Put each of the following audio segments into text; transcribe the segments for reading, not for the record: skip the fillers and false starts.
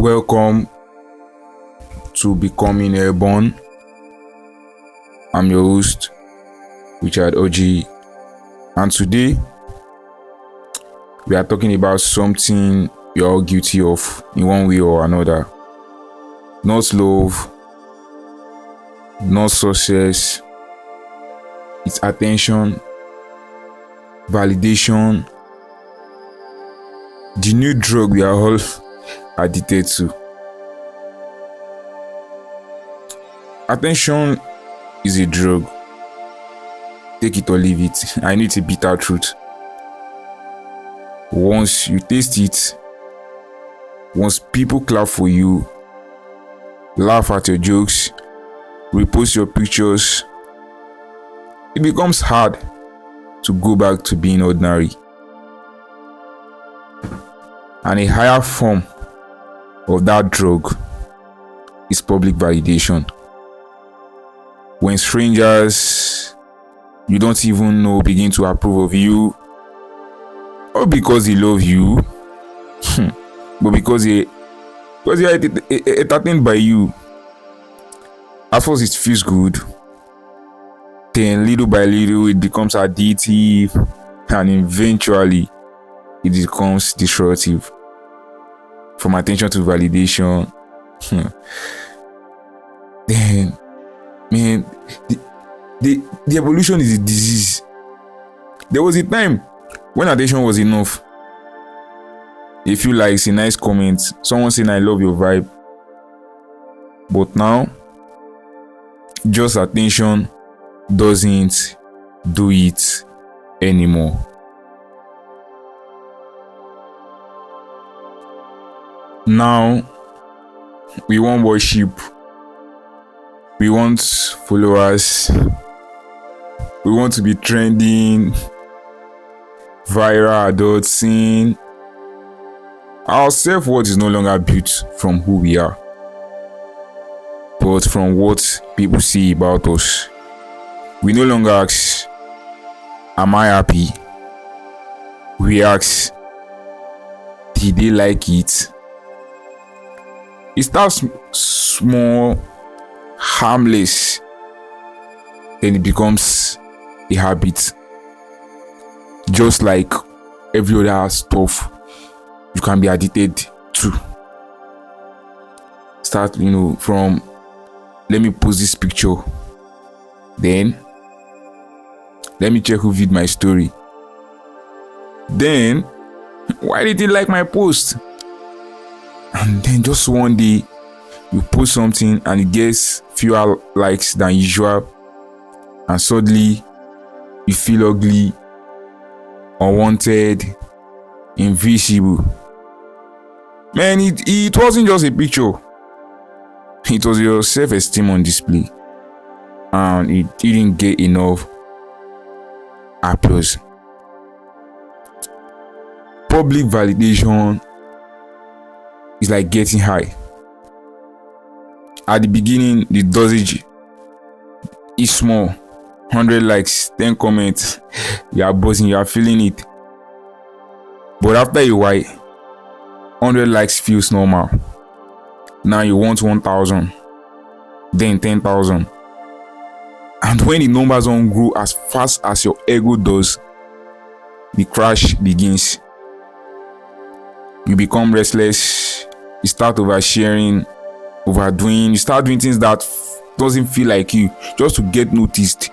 Welcome to Becoming Airborne. I'm your host, Richard Oji, and today we are talking about something we are all guilty of in one way or another. Not love, not success, it's attention, validation, the new drug we are all addicted to. Attention is a drug. Take it or leave it. I know it's a bitter truth. Once you taste it, once people clap for you, laugh at your jokes, repost your pictures, it becomes hard to go back to being ordinary. And a higher form of that drug is public validation. When strangers you don't even know begin to approve of you, not because they love you, but because they are entertained by you. At first it feels good, then little by little it becomes addictive, and eventually it becomes destructive. From attention to validation, then man, the evolution is a disease. There was a time when attention was enough. A few likes, a nice comment, someone saying I love your vibe. But now, just attention doesn't do it anymore. Now, we want worship, we want followers, we want to be trending, viral, adult scene. Our self-worth is no longer built from who we are, but from what people say about us. We no longer ask, am I happy? We ask, did they like it? It starts small, harmless, then it becomes a habit. Just like every other stuff you can be addicted to. Start, from let me post this picture, then let me check who viewed my story, then why did they like my post? And then just one day you post something and it gets fewer likes than usual, and suddenly you feel ugly, unwanted, invisible. Man, it wasn't just a picture, it was your self-esteem on display, and it didn't get enough applause. Public validation is like getting high. At the beginning, the dosage is small. 100 likes, 10 comments, you are buzzing, you are feeling it. But after a while, 100 likes feels normal. Now you want 1,000, then 10,000. And when the numbers don't grow as fast as your ego does, the crash begins. You become restless, you start oversharing, overdoing, you start doing things that doesn't feel like you, just to get noticed.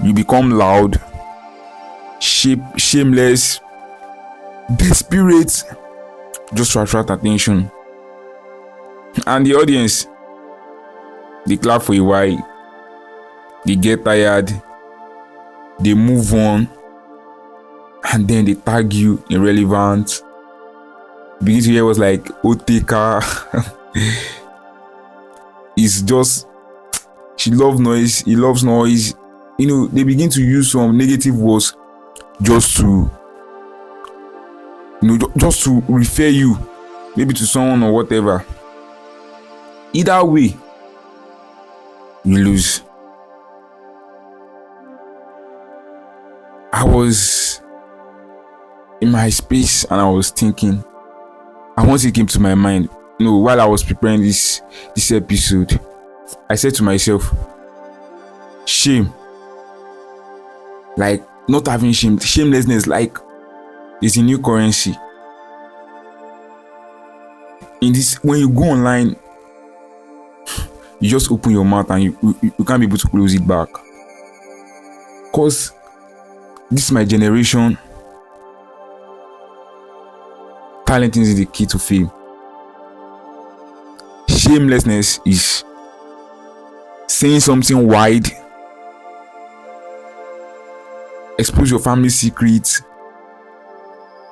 You become loud, shameless, desperate, just to attract attention. And the audience, they clap for a while, they get tired, they move on, and then they tag you irrelevant. Begin to hear was like Oteka. It's just, she loves noise, he loves noise. They begin to use some negative words just to just to refer you maybe to someone or whatever. Either way, you lose. I was in my space and I was thinking, and once it came to my mind, No, while I was preparing this episode, I said to myself, shame, like not having shame, shamelessness, like is a new currency. In this, when you go online, you just open your mouth and you can't be able to close it back. Cause this is my generation. Talent is the key to fame. Shamelessness is saying something wide, expose your family secrets,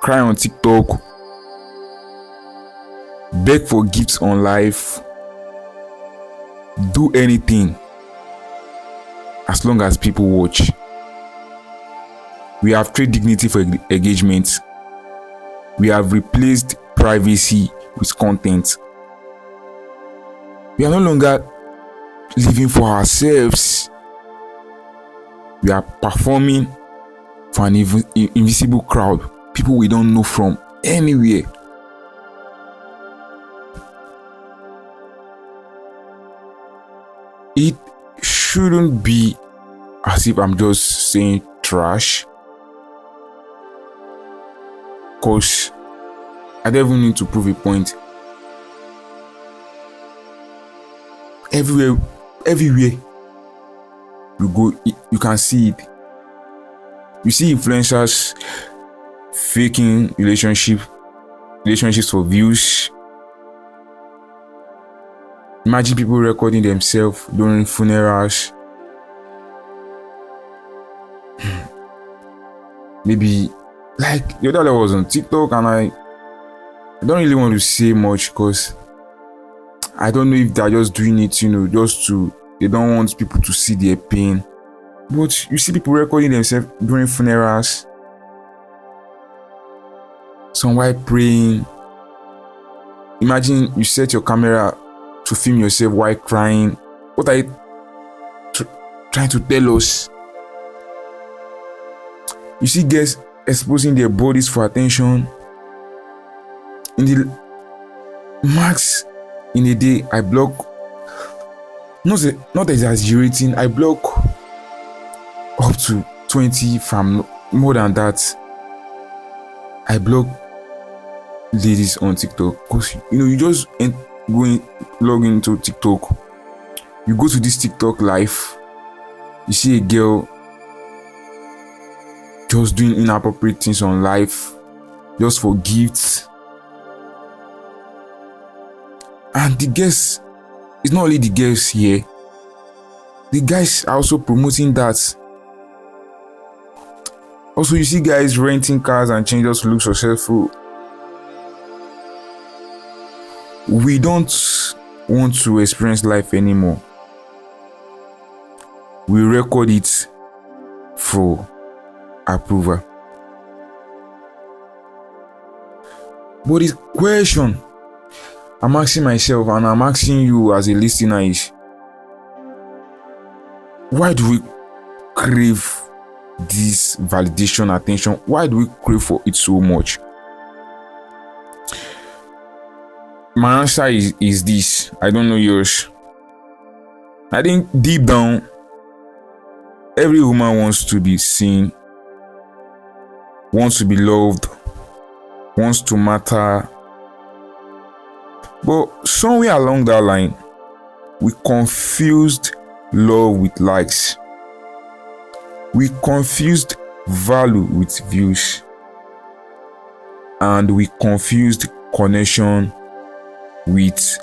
cry on TikTok, beg for gifts on live, do anything as long as people watch. We have traded dignity for engagement. We have replaced privacy with content. We are no longer living for ourselves. We are performing for an invisible crowd, people we don't know from anywhere. It shouldn't be as if I'm just saying trash, because I don't even need to prove a point. Everywhere you go, you can see it. You see influencers faking relationships for views. Imagine people recording themselves during funerals. Maybe like the other day I was on TikTok and I don't really want to say much because I don't know if they're just doing it, just they don't want people to see their pain. But you see people recording themselves during funerals. Some while praying. Imagine you set your camera to film yourself while crying. What are you trying to tell us? You see girls exposing their bodies for attention. In the max in a day, I block, not exaggerating, I block up to 20 from more than that. I block ladies on TikTok because you just log into TikTok. You go to this TikTok live, you see a girl just doing inappropriate things on live just for gifts. And the girls, it's not only the girls here, the guys are also promoting that. Also, you see guys renting cars and change just to look successful. We don't want to experience life anymore. We record it for approval. But the question I'm asking myself and I'm asking you as a listener is, why do we crave this validation, attention? Why do we crave for it so much? My answer is this. I don't know yours. I think deep down, every woman wants to be seen, wants to be loved, wants to matter. But somewhere along that line, we confused love with likes. We confused value with views. And we confused connection with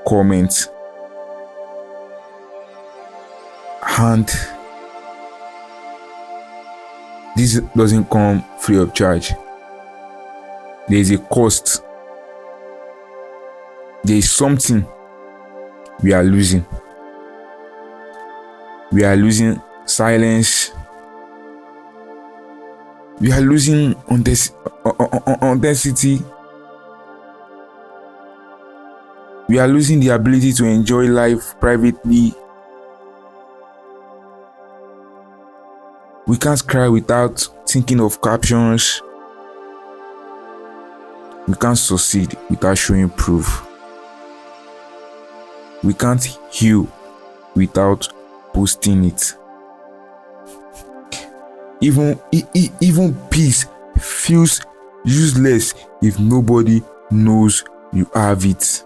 comments. And this doesn't come free of charge. There is a cost. There is something we are losing. We are losing silence. We are losing authenticity. We are losing the ability to enjoy life privately. We can't cry without thinking of captions. We can't succeed without showing proof. We can't heal without posting it. Even peace feels useless if nobody knows you have it.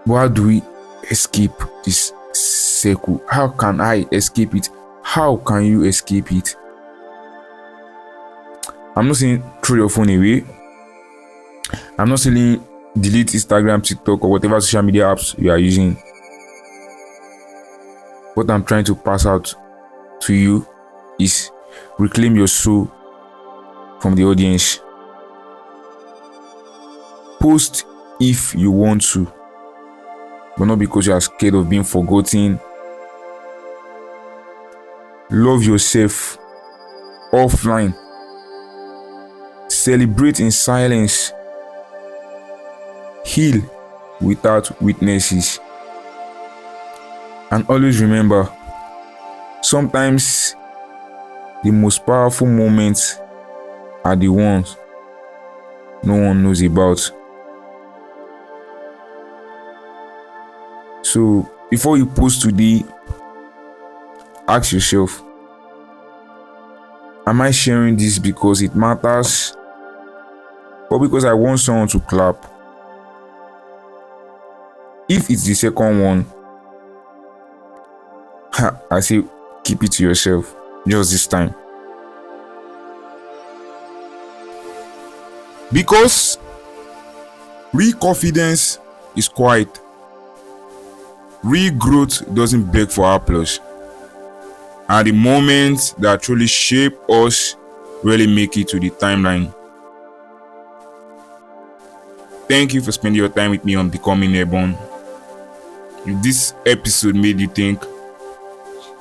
But how do we escape this circle? How can I escape it? How can you escape it? I'm not saying throw your phone away. I'm not saying delete Instagram, TikTok, or whatever social media apps you are using. What I'm trying to pass out to you is reclaim your soul from the audience. Post if you want to, but not because you are scared of being forgotten. Love yourself offline. Celebrate in silence. Heal without witnesses. And always remember, sometimes the most powerful moments are the ones no one knows about. So before you post today, ask yourself, am I sharing this because it matters or because I want someone to clap? If it's the second one, I say keep it to yourself just this time. Because real confidence is quiet. Real growth doesn't beg for applause. And the moments that truly shape us really make it to the timeline. Thank you for spending your time with me on Becoming Airborne. If this episode made you think,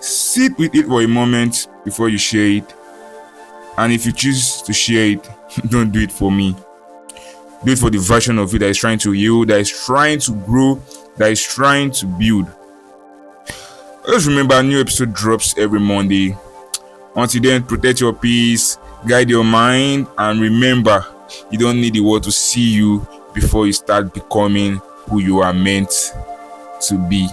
sit with it for a moment before you share it. And if you choose to share it, don't do it for me. Do it for the version of you that is trying to heal, that is trying to grow, that is trying to build. Just remember, a new episode drops every Monday. Until then, protect your peace, guide your mind, and remember, you don't need the world to see you before you start becoming who you are meant to be.